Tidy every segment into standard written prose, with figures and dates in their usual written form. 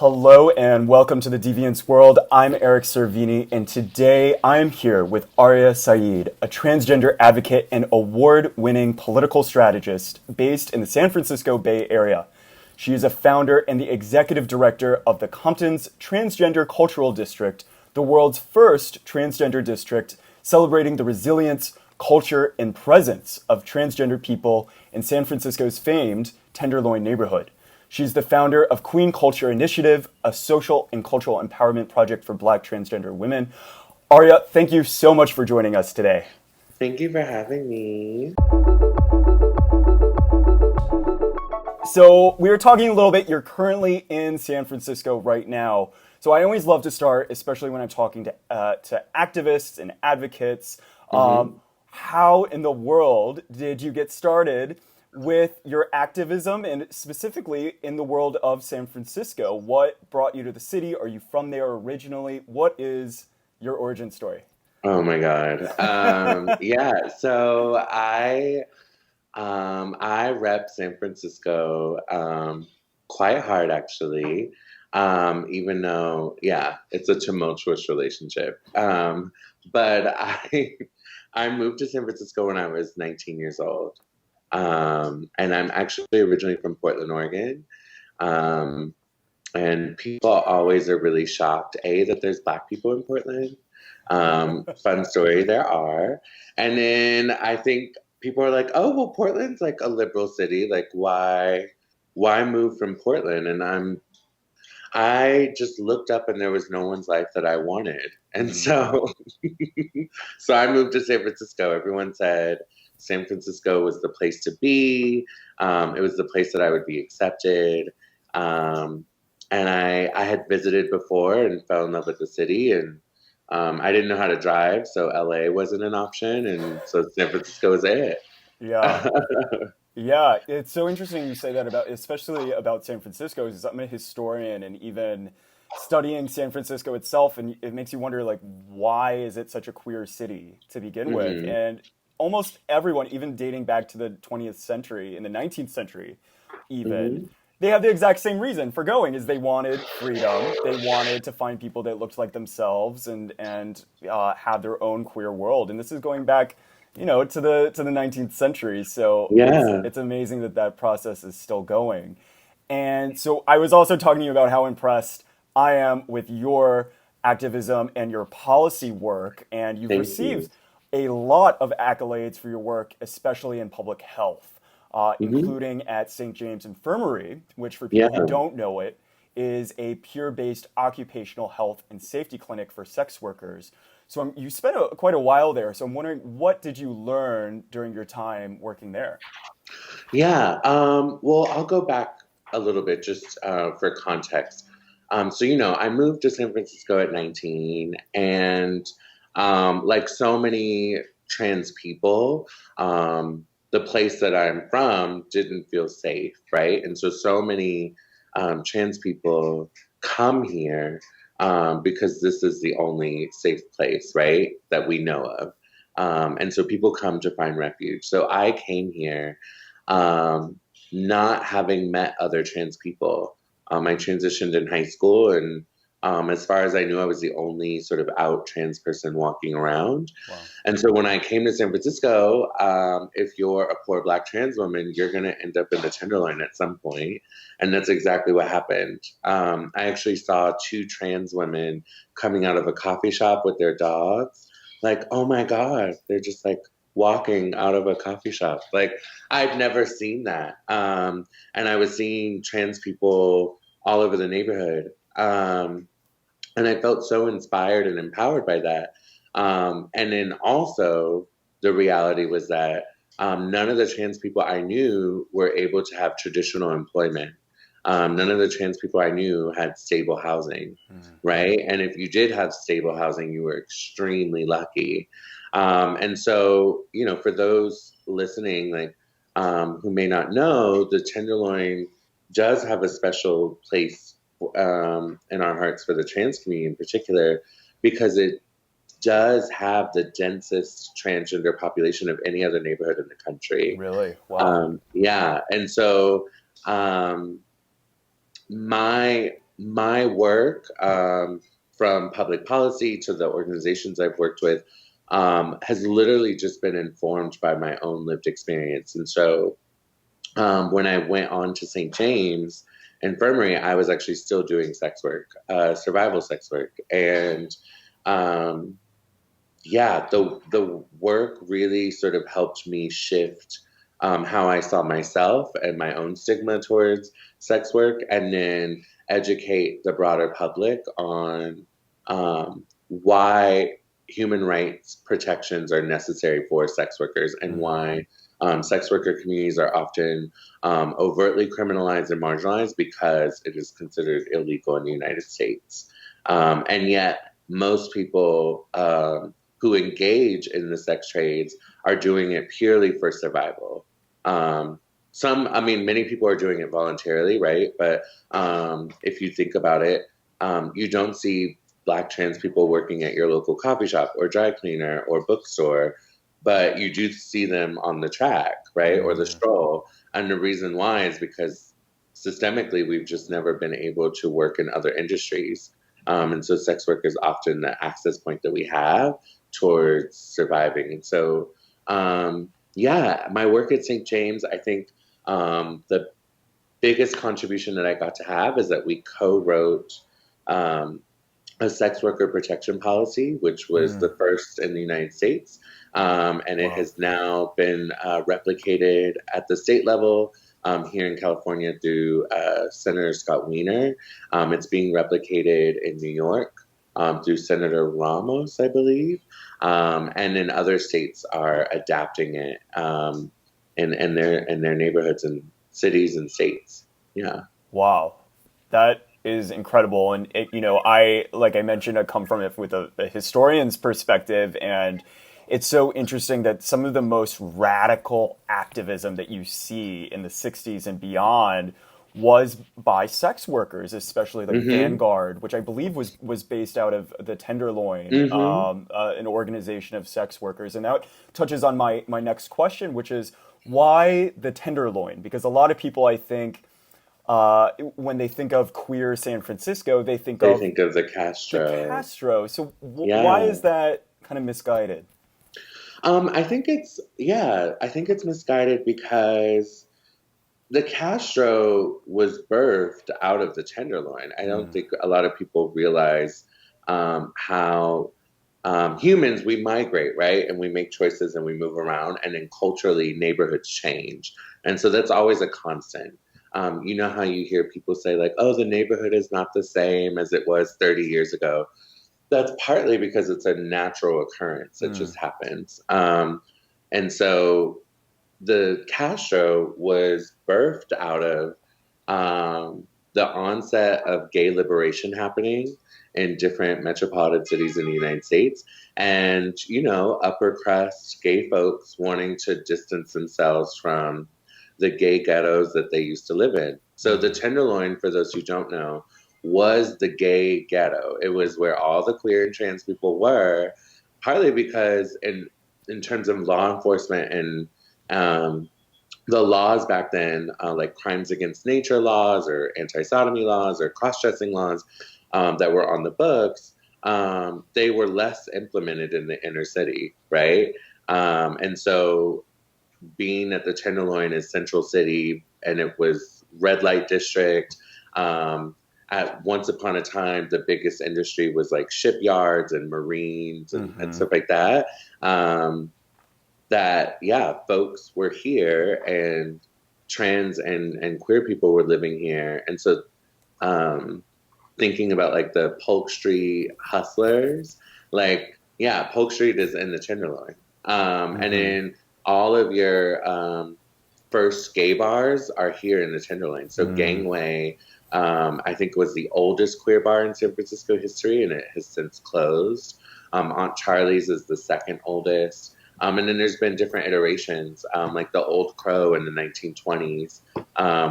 Hello and welcome to the Deviance World. I'm Eric Servini, and today I'm here with Aria Sa'id, a transgender advocate and award-winning political strategist based in the San Francisco Bay Area. She is a founder and the executive director of the Compton's Transgender Cultural District, the world's first transgender district celebrating the resilience, culture, and presence of transgender people in San Francisco's famed Tenderloin neighborhood. She's the founder of Queen Culture Initiative, a social and cultural empowerment project for Black transgender women. Aria, thank you so much for joining us today. Thank you for having me. So we were talking a little bit, you're currently in San Francisco right now. So I always love to start, especially when I'm talking to activists and advocates, how in the world did you get started with your activism and specifically in the world of San Francisco? What brought you to the city? Are you from there originally? What is your origin story? Oh my God. Yeah, so I rep San Francisco quite hard actually. Even though, yeah, it's a tumultuous relationship. But I moved to San Francisco when I was 19 years old. And I'm actually originally from Portland, Oregon. And people always are really shocked, that there's Black people in Portland. Fun story, there are. And then I think people are like, oh, well, Portland's like a liberal city. Like, why move from Portland? And I just looked up and there was no one's life that I wanted. And so, so I moved to San Francisco. Everyone said San Francisco was the place to be. It was the place that I would be accepted. And I had visited before and fell in love with the city. And I didn't know how to drive, so LA wasn't an option. And so San Francisco was it. Yeah. Yeah, it's so interesting you say that about, especially about San Francisco, because I'm a historian and even studying San Francisco itself, and it makes you wonder, like, why is it such a queer city to begin with? And almost everyone, even dating back to the 20th century, in the 19th century, even, they have the exact same reason for going, is they wanted freedom. They wanted to find people that looked like themselves and have their own queer world. And this is going back, you know, to the 19th century. So Yeah. it's amazing that that process is still going. And so I was also talking to you about how impressed I am with your activism and your policy work. And you've Thank you. received a lot of accolades for your work, especially in public health, including at St. James Infirmary, which for Yeah. people who don't know it, is a peer-based occupational health and safety clinic for sex workers. So you spent quite a while there. So I'm wondering, what did you learn during your time working there? Yeah. Well, I'll go back a little bit just for context. So, I moved to San Francisco at 19, and like so many trans people, the place that I'm from didn't feel safe, right? And so many trans people come here because this is the only safe place, right, that we know of. And so people come to find refuge. So I came here not having met other trans people. I transitioned in high school, and as far as I knew, I was the only sort of out trans person walking around. Wow. And so when I came to San Francisco, if you're a poor Black trans woman, you're going to end up in the Tenderloin at some point. And that's exactly what happened. I actually saw two trans women coming out of a coffee shop with their dogs. Like, oh my God, they're just like walking out of a coffee shop. Like, I've never seen that. And I was seeing trans people all over the neighborhood. And I felt so inspired and empowered by that. And then also, the reality was that none of the trans people I knew were able to have traditional employment. None of the trans people I knew had stable housing, right? And if you did have stable housing, you were extremely lucky. And so, for those listening, like who may not know, the Tenderloin does have a special place in our hearts for the trans community in particular, because it does have the densest transgender population of any other neighborhood in the country. Really? Wow. Yeah. And so my my work, from public policy to the organizations I've worked with, has literally just been informed by my own lived experience. And so when I went on to St. James Infirmary, I was actually still doing sex work, survival sex work. And um, yeah, the work really sort of helped me shift how I saw myself and my own stigma towards sex work, and then educate the broader public on why human rights protections are necessary for sex workers, and why sex worker communities are often overtly criminalized and marginalized because it is considered illegal in the United States. And yet, most people who engage in the sex trades are doing it purely for survival. I mean, many people are doing it voluntarily, right? But if you think about it, you don't see Black trans people working at your local coffee shop or dry cleaner or bookstore, but you do see them on the track, right? Or the stroll. And the reason why is because systemically, we've just never been able to work in other industries. And so sex work is often the access point that we have towards surviving. And so, yeah, my work at St. James, I think the biggest contribution that I got to have is that we co-wrote um, a sex worker protection policy, which was the first in the United States. And it has now been replicated at the state level here in California through Senator Scott Wiener. It's being replicated in New York through Senator Ramos, I believe. And then other states are adapting it in their neighborhoods and cities and states. Yeah. Wow, that is incredible. And like I mentioned, I come from it with a historian's perspective, and it's so interesting that some of the most radical activism that you see in the '60s and beyond was by sex workers, especially like Mm-hmm. Vanguard, which I believe was based out of the Tenderloin, Mm-hmm. an organization of sex workers. And that touches on my next question, which is why the Tenderloin? Because a lot of people, I think, when they think of queer San Francisco, they think They of think of the the Castro. Castro. So why Yeah. is that kind of misguided? I think it's misguided because the Castro was birthed out of the Tenderloin. I don't think a lot of people realize how humans, we migrate, right? And we make choices and we move around, and then culturally, neighborhoods change. And so that's always a constant. You know how you hear people say, like, oh, the neighborhood is not the same as it was 30 years ago. That's partly because it's a natural occurrence. It just happens. And so the Castro was birthed out of the onset of gay liberation happening in different metropolitan cities in the United States. And, upper crust gay folks wanting to distance themselves from the gay ghettos that they used to live in. So the Tenderloin, for those who don't know, was the gay ghetto. It was where all the queer and trans people were, partly because in terms of law enforcement and the laws back then, like crimes against nature laws or anti-sodomy laws or cross-dressing laws that were on the books, they were less implemented in the inner city, right? And so being at the Tenderloin is Central City, and it was red light district. At once upon a time, the biggest industry was like shipyards and marines and stuff like that. That yeah, folks were here, and trans and queer people were living here, and so um, thinking about like the Polk Street hustlers, like yeah, Polk Street is in the Tenderloin, and then all of your first gay bars are here in the Tenderloin. So Gangway, I think was the oldest queer bar in San Francisco history, and it has since closed. Aunt Charlie's is the second oldest. And then there's been different iterations, like the Old Crow in the 1920s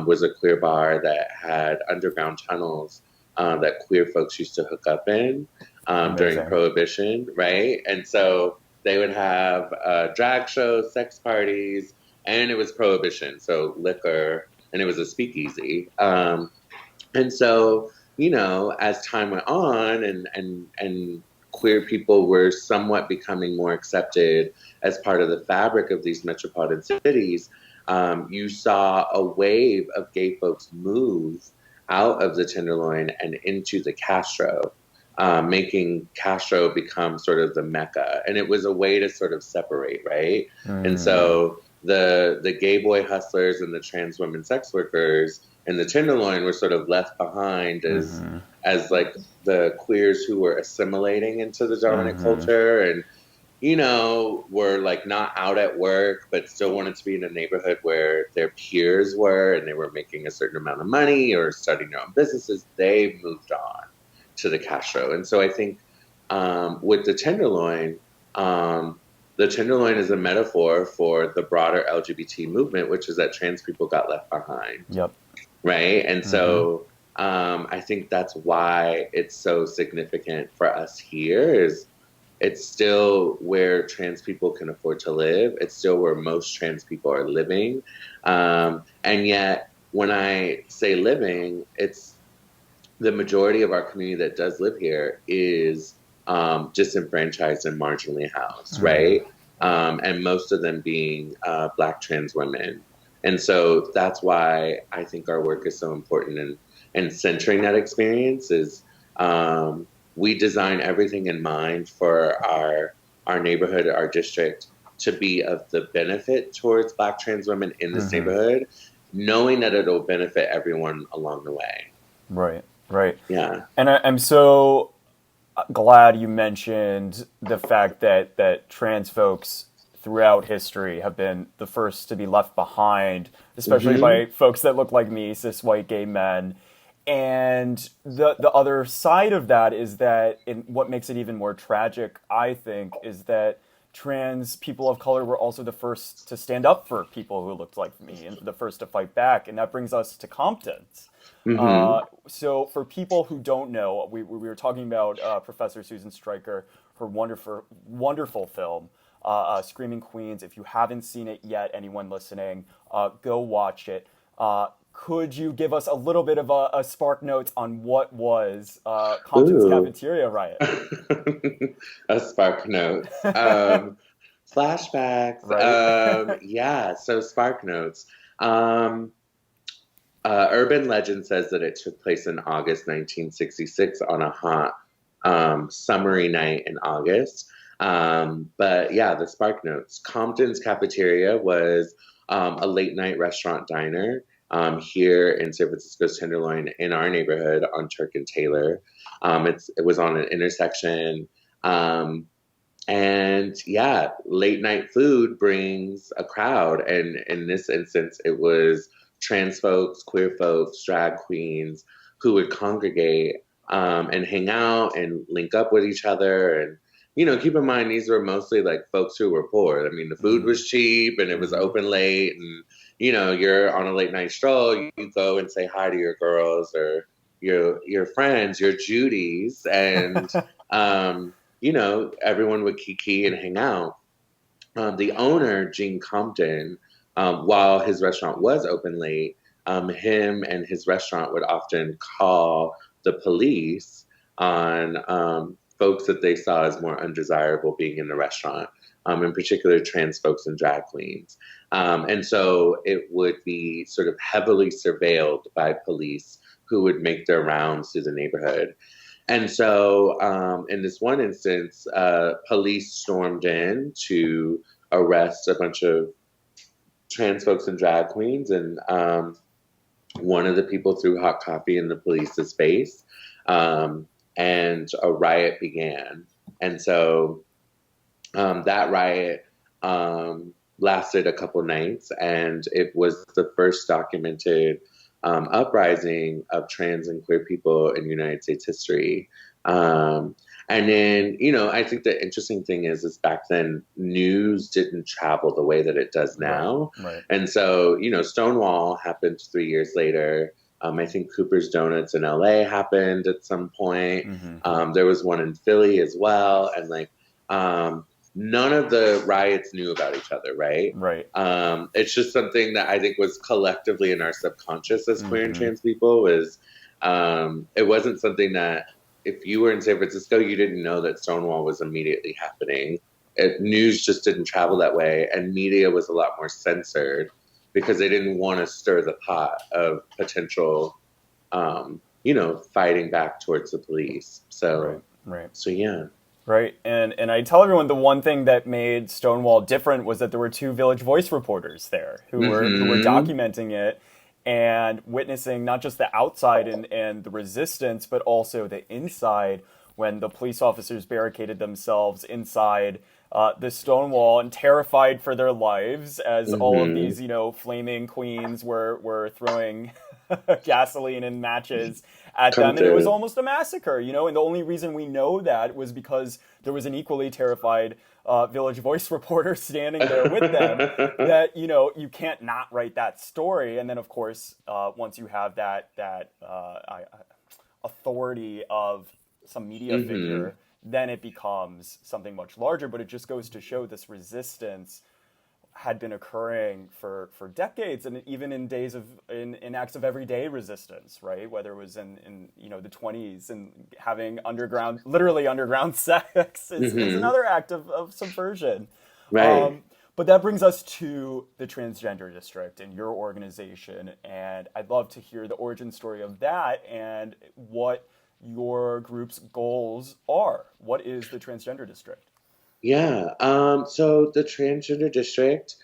was a queer bar that had underground tunnels that queer folks used to hook up in during Amazing. Prohibition, right? And so they would have drag shows, sex parties, and it was Prohibition, so liquor, and it was a speakeasy. And so as time went on and queer people were somewhat becoming more accepted as part of the fabric of these metropolitan cities, you saw a wave of gay folks move out of the Tenderloin and into the Castro, making Castro become sort of the Mecca. And it was a way to sort of separate, right? And so the gay boy hustlers and the trans women sex workers and the Tenderloin were sort of left behind as like the queers who were assimilating into the dominant culture and were like not out at work, but still wanted to be in a neighborhood where their peers were and they were making a certain amount of money or starting their own businesses. They moved on to the Castro. And so I think with the Tenderloin is a metaphor for the broader LGBT movement, which is that trans people got left behind. Yep. Right. And so I think that's why it's so significant for us here is it's still where trans people can afford to live. It's still where most trans people are living. And yet when I say living, it's the majority of our community that does live here is disenfranchised and marginally housed, right? And most of them being Black trans women. And so that's why I think our work is so important in centering that experience is we design everything in mind for our neighborhood, our district, to be of the benefit towards Black trans women in this neighborhood, knowing that it'll benefit everyone along the way. Right. Yeah. And I'm so glad you mentioned the fact that trans folks throughout history have been the first to be left behind, especially by folks that look like me, cis white gay men. And the other side of that is that what makes it even more tragic, I think, is that trans people of color were also the first to stand up for people who looked like me and the first to fight back. And that brings us to Compton. So for people who don't know, we were talking about Professor Susan Stryker, her wonderful film, Screaming Queens. If you haven't seen it yet, anyone listening, go watch it. Could you give us a little bit of a spark notes on what was Compton's Cafeteria Riot? A spark notes. Flashbacks. Right. Yeah, so spark notes. Urban legend says that it took place in August 1966 on a hot summery night in August. But yeah, the spark notes. Compton's Cafeteria was a late night restaurant diner here in San Francisco's Tenderloin in our neighborhood on Turk and Taylor. It was on an intersection. And yeah, late night food brings a crowd. And in this instance, it was trans folks, queer folks, drag queens who would congregate and hang out and link up with each other. And, keep in mind, these were mostly like folks who were poor. I mean, the food was cheap and it was open late. And, you're on a late night stroll, you go and say hi to your girls or your friends, your Judies. And, everyone would kiki and hang out. The owner, Gene Compton, while his restaurant was open late, him and his restaurant would often call the police on folks that they saw as more undesirable being in the restaurant, in particular trans folks and drag queens. And so it would be sort of heavily surveilled by police who would make their rounds through the neighborhood. And so in this one instance, police stormed in to arrest a bunch of trans folks and drag queens. And one of the people threw hot coffee in the police's face. And a riot began. And so that riot lasted a couple nights. And it was the first documented uprising of trans and queer people in United States history. And then, I think the interesting thing is back then news didn't travel the way that it does now. Right. And so, Stonewall happened 3 years later. I think Cooper's Donuts in LA happened at some point. There was one in Philly as well. And none of the riots knew about each other, right? Right. It's just something that I think was collectively in our subconscious as queer and trans people was It wasn't something that if you were in San Francisco, you didn't know that Stonewall was immediately happening. News just didn't travel that way, and media was a lot more censored because they didn't want to stir the pot of potential, fighting back towards the police. Right, So, right. so yeah. Right, and I tell everyone the one thing that made Stonewall different was that there were two Village Voice reporters there who were Mm-hmm. documenting it and witnessing not just the outside and the resistance, but also the inside when the police officers barricaded themselves inside the Stonewall and terrified for their lives as all of Mm-hmm. these flaming queens were throwing gasoline and matches at them, and it was Compton. almost a massacre, and the only reason we know that was because there was an equally terrified Village Voice reporter standing there with them. That you can't not write that story, and then of course, once you have that authority of some media Mm-hmm. figure, then it becomes something much larger. But it just goes to show this resistance had been occurring for decades, and even in days of in acts of everyday resistance, right? Whether it was in the 20s and having literally underground sex is Mm-hmm. another act of subversion. Right. Um, but that brings us to the Transgender District and your organization, and I'd love to hear the origin story of that and what your group's goals are. What is the Transgender District? Yeah. So the Transgender District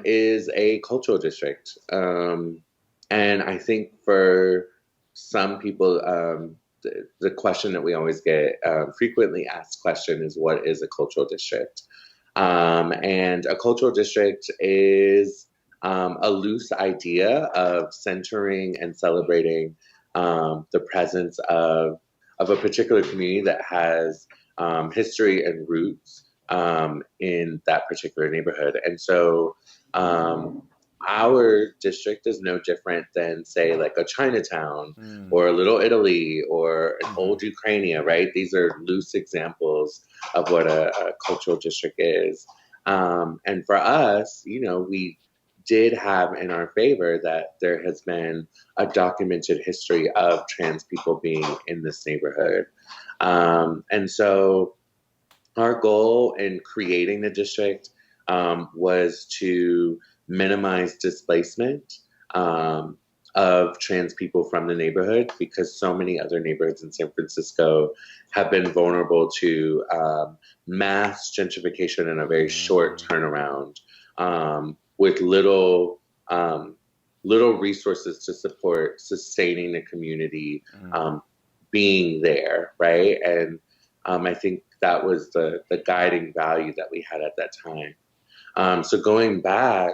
is a cultural district. And I think for some people, the question that we always get, frequently asked question is, what is a cultural district? And a cultural district is a loose idea of centering and celebrating the presence of a particular community that has history and roots in that particular neighborhood. And so our district is no different than, say, like a Chinatown Mm. or a Little Italy or an Hmm. old Ukraine, right? These are loose examples of what a cultural district is. And for us, we did have in our favor that there has been a documented history of trans people being in this neighborhood. And so our goal in creating the district was to minimize displacement of trans people from the neighborhood because so many other neighborhoods in San Francisco have been vulnerable to mass gentrification in a very short Mm. turnaround with um, little resources to support sustaining the community Mm. being there, right? And I think that was the guiding value that we had at that time. So going back,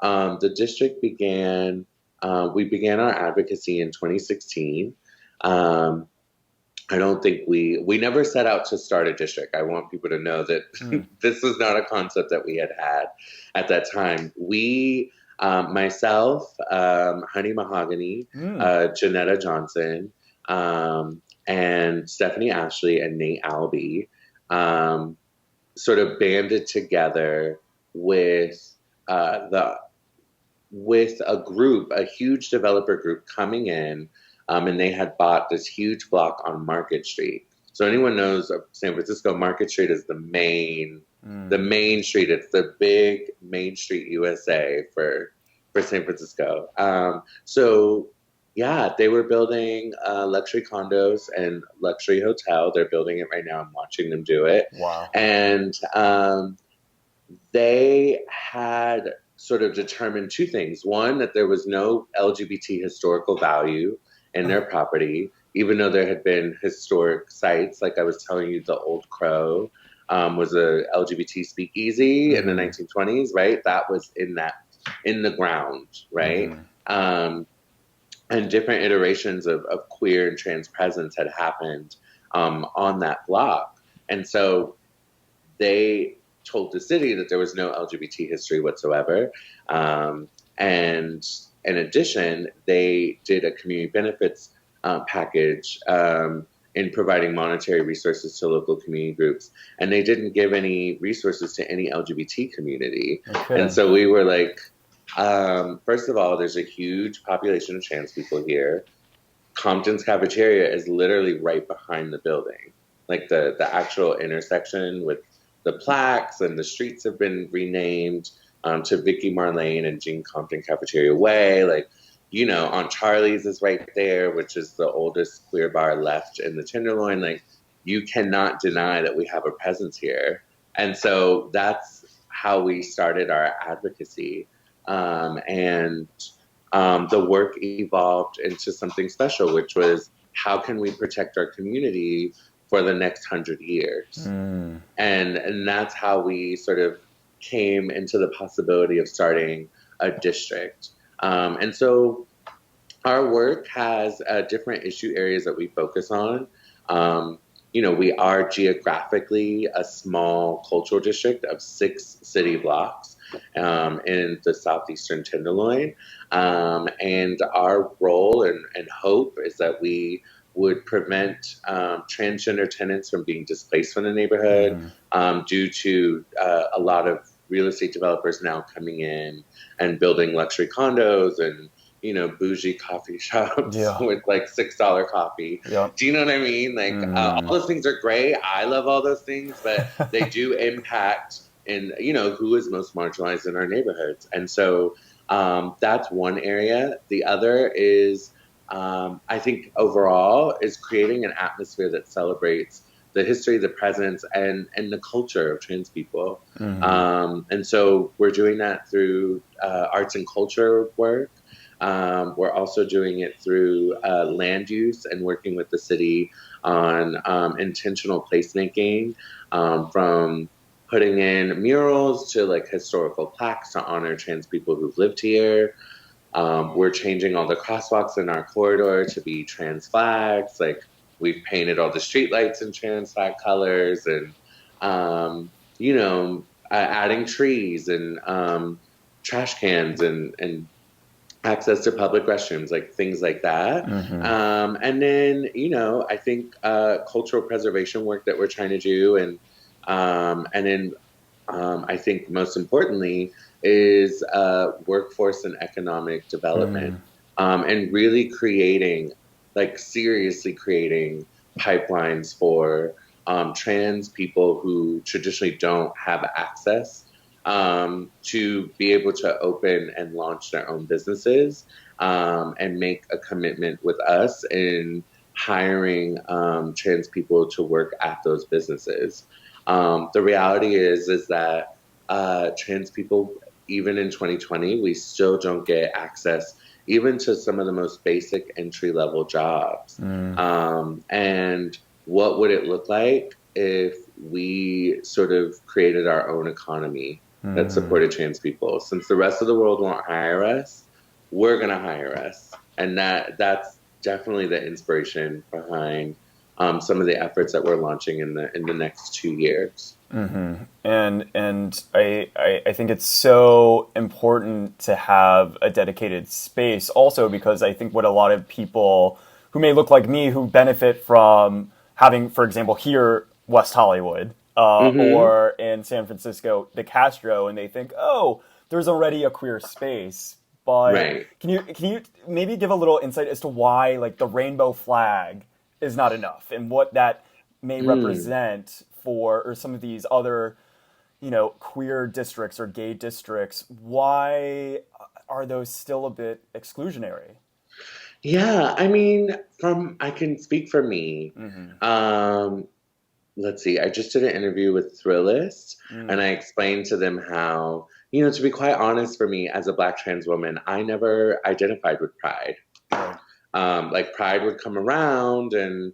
the district we began our advocacy in 2016. Um, I don't think we never set out to start a district. I want people to know that Mm. this was not a concept that we had at that time. Myself, Honey Mahogany, Mm. Janetta Johnson, and Stephanie Ashley and Nate Albee um, sort of banded together with the with a group, a huge developer group coming in, and they had bought this huge block on Market Street. So anyone knows of San Francisco, Market Street is the Mm. main street. It's the big Main Street USA for San Francisco. So yeah, they were building luxury condos and luxury hotel. They're building it right now. I'm watching them do it, Wow. and they had sort of determined two things. One, that there was no LGBT historical value in their property, even though there had been historic sites. Like I was telling you, the Old Crow was a LGBT speakeasy in the Mm-hmm. 1920s, right? That was in the ground, right? Mm-hmm. Um, and different iterations of queer and trans presence had happened on that block. And so they told the city that there was no LGBT history whatsoever. And in addition, they did a community benefits package in providing monetary resources to local community groups. And they didn't give any resources to any LGBT community. And Okay. so we were like, first of all, there's a huge population of trans people here. Compton's cafeteria is literally right behind the building. Like the actual intersection with the plaques, and the streets have been renamed to Vicky Marlene and Jean Compton Cafeteria Way. Like, Aunt Charlie's is right there, which is the oldest queer bar left in the Tenderloin. Like, you cannot deny that we have a presence here. And so that's how we started our advocacy. And the work evolved into something special, which was, how can we protect our community for the next 100 years? And that's how we sort of came into the possibility of starting a district. And so our work has different issue areas that we focus on. We are geographically a small cultural district of 6 city blocks in the southeastern Tenderloin. And our role and hope is that we would prevent transgender tenants from being displaced from the neighborhood due to a lot of real estate developers now coming in and building luxury condos and bougie coffee shops with like $6 coffee. Do you know what I mean? Like all those things are great. I love all those things, but they do impact in who is most marginalized in our neighborhoods. And so that's one area. The other is I think overall is creating an atmosphere that celebrates the history, the presence, and the culture of trans people. And so we're doing that through arts and culture work. We're also doing it through land use and working with the city on intentional placemaking, from putting in murals to like historical plaques to honor trans people who've lived here. We're changing all the crosswalks in our corridor to be trans flags. Like, we've painted all the streetlights in trans flag colors, and adding trees and trash cans and access to public restrooms, like things like that. And then, I think cultural preservation work that we're trying to do, and then I think most importantly is workforce and economic development, and really creating, like seriously creating pipelines for trans people who traditionally don't have access to be able to open and launch their own businesses, and make a commitment with us in hiring trans people to work at those businesses. The reality is that trans people, even in 2020, we still don't get access even to some of the most basic entry-level jobs. And what would it look like if we sort of created our own economy that supported trans people? Since the rest of the world won't hire us, we're going to hire us. And that's definitely the inspiration behind some of the efforts that we're launching in the next 2 years. And I think it's so important to have a dedicated space also, because I think what a lot of people who may look like me, who benefit from having, for example, here, West Hollywood, or in San Francisco, the Castro, and they think, oh, there's already a queer space. But can you maybe give a little insight as to why, like, the rainbow flag is not enough, and what that may represent for, or some of these other, queer districts or gay districts? Why are those still a bit exclusionary? Yeah, I mean, I can speak for me. Let's see, I just did an interview with Thrillist, and I explained to them how, to be quite honest, for me as a Black trans woman, I never identified with Pride. Like, Pride would come around and,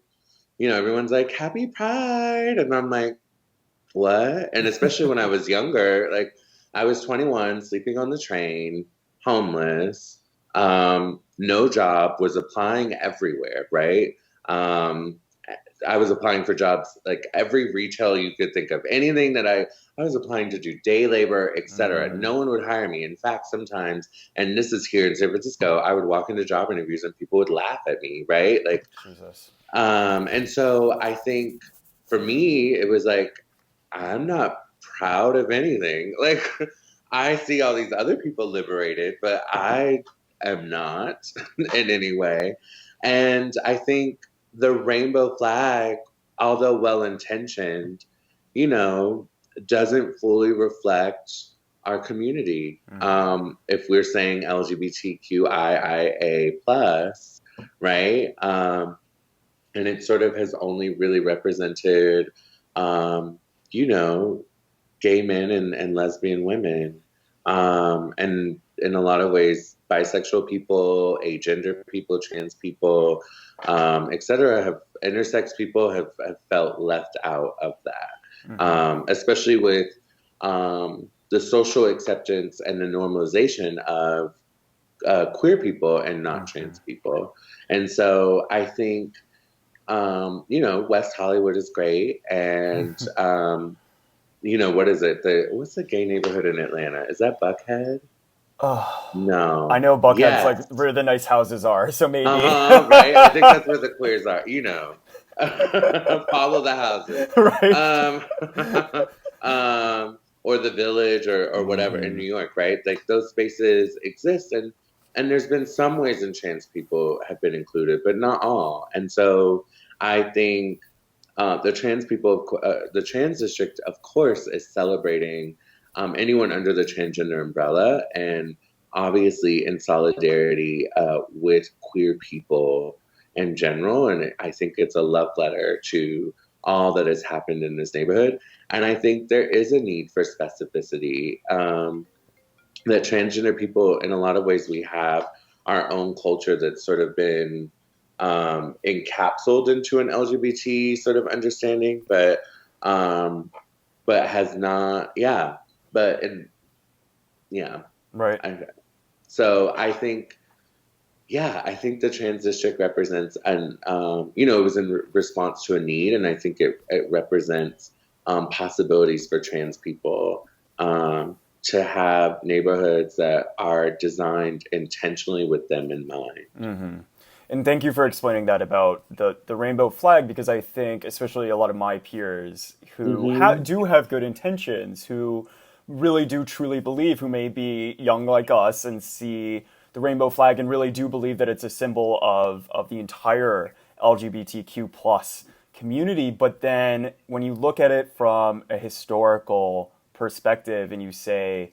everyone's like, Happy Pride. And I'm like, what? And especially when I was younger, like, I was 21, sleeping on the train, homeless, no job, was applying everywhere, right? I was applying for jobs, like every retail you could think of, anything that I was applying to do, day labor, etc. No one would hire me. In fact, sometimes, and this is here in San Francisco, I would walk into job interviews and people would laugh at me, right? Like, Jesus. And so I think for me, it was like, I'm not proud of anything. Like, I see all these other people liberated, but I am not in any way. And I think the rainbow flag, although well intentioned, you know, doesn't fully reflect our community. If we're saying LGBTQIA plus, right? And it sort of has only really represented, um, you know, gay men and lesbian women. And in a lot of ways, bisexual people, agender people, trans people, etc., have intersex people have felt left out of that, especially with the social acceptance and the normalization of queer people and not trans people. And so I think, you know, West Hollywood is great, and you know, what is it? What's the gay neighborhood in Atlanta? Is that Buckhead? Oh, I No. know Buckhead's like Yes. where the nice houses are, so maybe. Right. I think that's where the queers are. You know, follow the houses. Right. Um, or the Village, or whatever in New York, right? Like those spaces exist, and there's been some ways in trans people have been included, but not all. And so I think the trans people, the trans district, of course, is celebrating anyone under the transgender umbrella, and obviously in solidarity with queer people in general. And I think it's a love letter to all that has happened in this neighborhood. And I think there is a need for specificity. That transgender people, in a lot of ways, we have our own culture that's sort of been encapsulated into an LGBT sort of understanding, but has not, yeah, but in, yeah, Right. so I think, yeah, I think the trans district represents, and you know, it was in response to a need, and I think it represents possibilities for trans people. To have neighborhoods that are designed intentionally with them in mind. And thank you for explaining that about the rainbow flag, because I think especially a lot of my peers who do have good intentions, who really do truly believe, who may be young like us and see the rainbow flag and really do believe that it's a symbol of the entire LGBTQ plus community. But then when you look at it from a historical perspective and you say,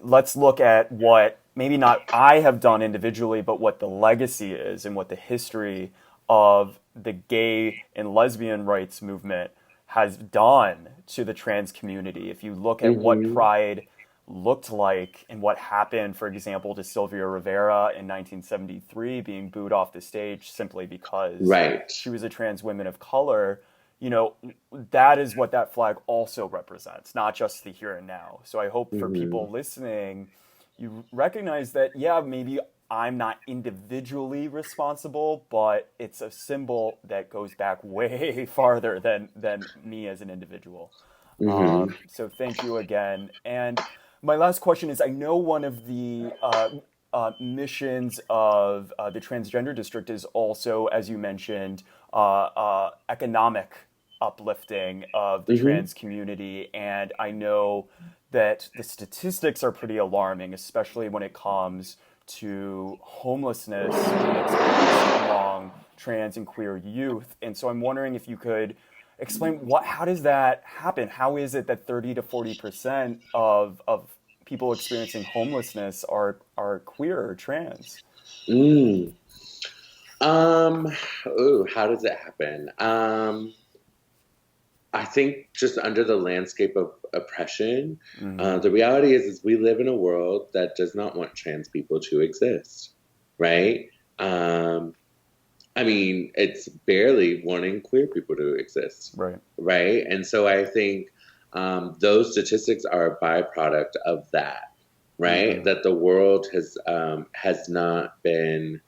let's look at what maybe not I have done individually, but what the legacy is and what the history of the gay and lesbian rights movement has done to the trans community. If you look at what Pride looked like and what happened, for example, to Sylvia Rivera in 1973 being booed off the stage simply because Right. she was a trans woman of color, you know, that is what that flag also represents, not just the here and now. So I hope for people listening, you recognize that, yeah, maybe I'm not individually responsible, but it's a symbol that goes back way farther than me as an individual. So thank you again. And my last question is, I know one of the missions of the Transgender District is also, as you mentioned, economic uplifting of the trans community. And I know that the statistics are pretty alarming, especially when it comes to homelessness being experienced among trans and queer youth. And so I'm wondering if you could explain how does that happen? How is it that 30 to 40% of people experiencing homelessness are queer or trans? Mm. Ooh, how does it happen? I think just under the landscape of oppression, the reality is we live in a world that does not want trans people to exist, right? I mean, it's barely wanting queer people to exist, Right. right? And so I think those statistics are a byproduct of that, right? That the world has not been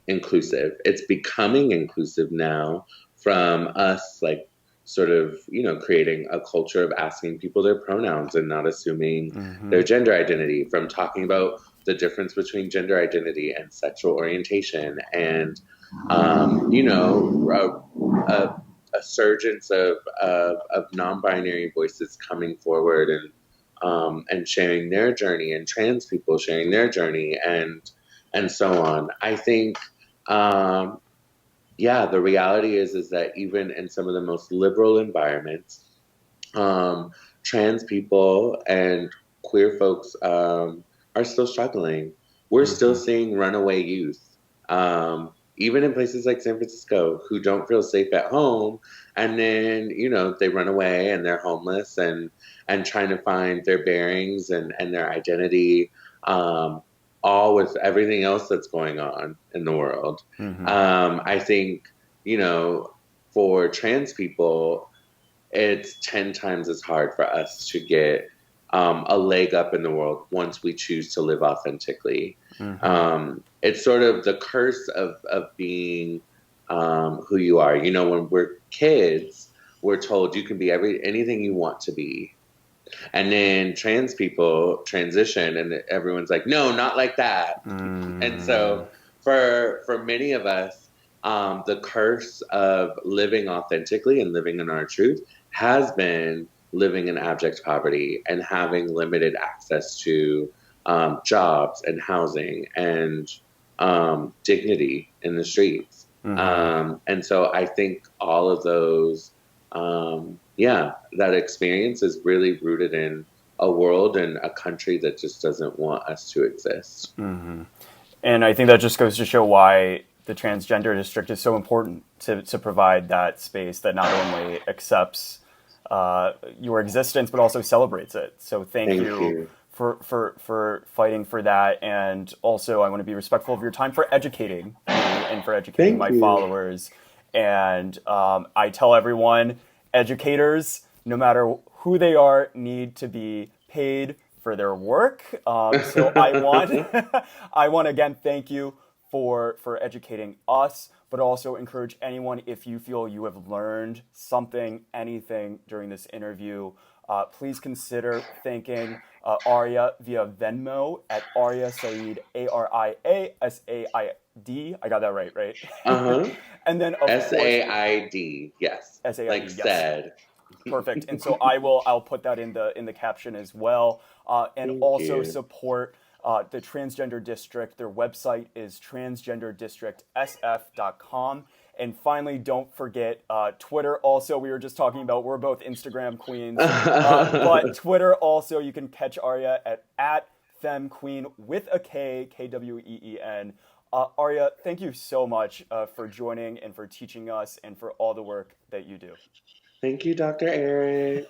inclusive. It's becoming inclusive now from us, like sort of, you know, creating a culture of asking people their pronouns and not assuming their gender identity, from talking about the difference between gender identity and sexual orientation, and you know, a surgence of non-binary voices coming forward and sharing their journey, and trans people sharing their journey, and so on. I think Um, yeah, the reality is that even in some of the most liberal environments, um, trans people and queer folks are still struggling. We're still Mm-hmm. seeing runaway youth, even in places like San Francisco, who don't feel safe at home, and then they run away and they're homeless and trying to find their bearings and their identity, um, all with everything else that's going on in the world. Mm-hmm. I think you know for trans people it's 10 times as hard for us to get a leg up in the world once we choose to live authentically. Mm-hmm. It's sort of the curse of being who you are. When we're kids, we're told you can be anything you want to be. And then trans people transition and everyone's like, no, not like that. And Mm-hmm. so for many of us, the curse of living authentically and living in our truth has been living in abject poverty and having limited access to jobs and housing and dignity in the streets. Mm-hmm. And so I think all of those, yeah, that experience is really rooted in a world and a country that just doesn't want us to exist. Mm-hmm. And I think that just goes to show why the transgender district is so important to provide that space that not only accepts your existence but also celebrates it. So thank Thank you you. for fighting for that, and also I want to be respectful of your time for educating me and for educating Thank my you. followers. And I tell everyone, educators, no matter who they are, need to be paid for their work. So I want I want to again thank you for educating us, but also encourage anyone, if you feel you have learned something, anything during this interview, please consider thanking Aria via Venmo at Aria Sa'id, Ariasaid. I got that right? Uh-huh. And then, of course, SAID. Yes. Like SAID, yes. said. Perfect. And so I'll put that in the caption as well, and Thank also you. support the Transgender District. Their website is transgenderdistrictsf.com. And finally, don't forget Twitter. Also, we were just talking about we're both Instagram queens, but Twitter also you can catch Aria at femqueen with a K, Kween. Aria, thank you so much for joining and for teaching us and for all the work that you do. Thank you, Dr. Eric.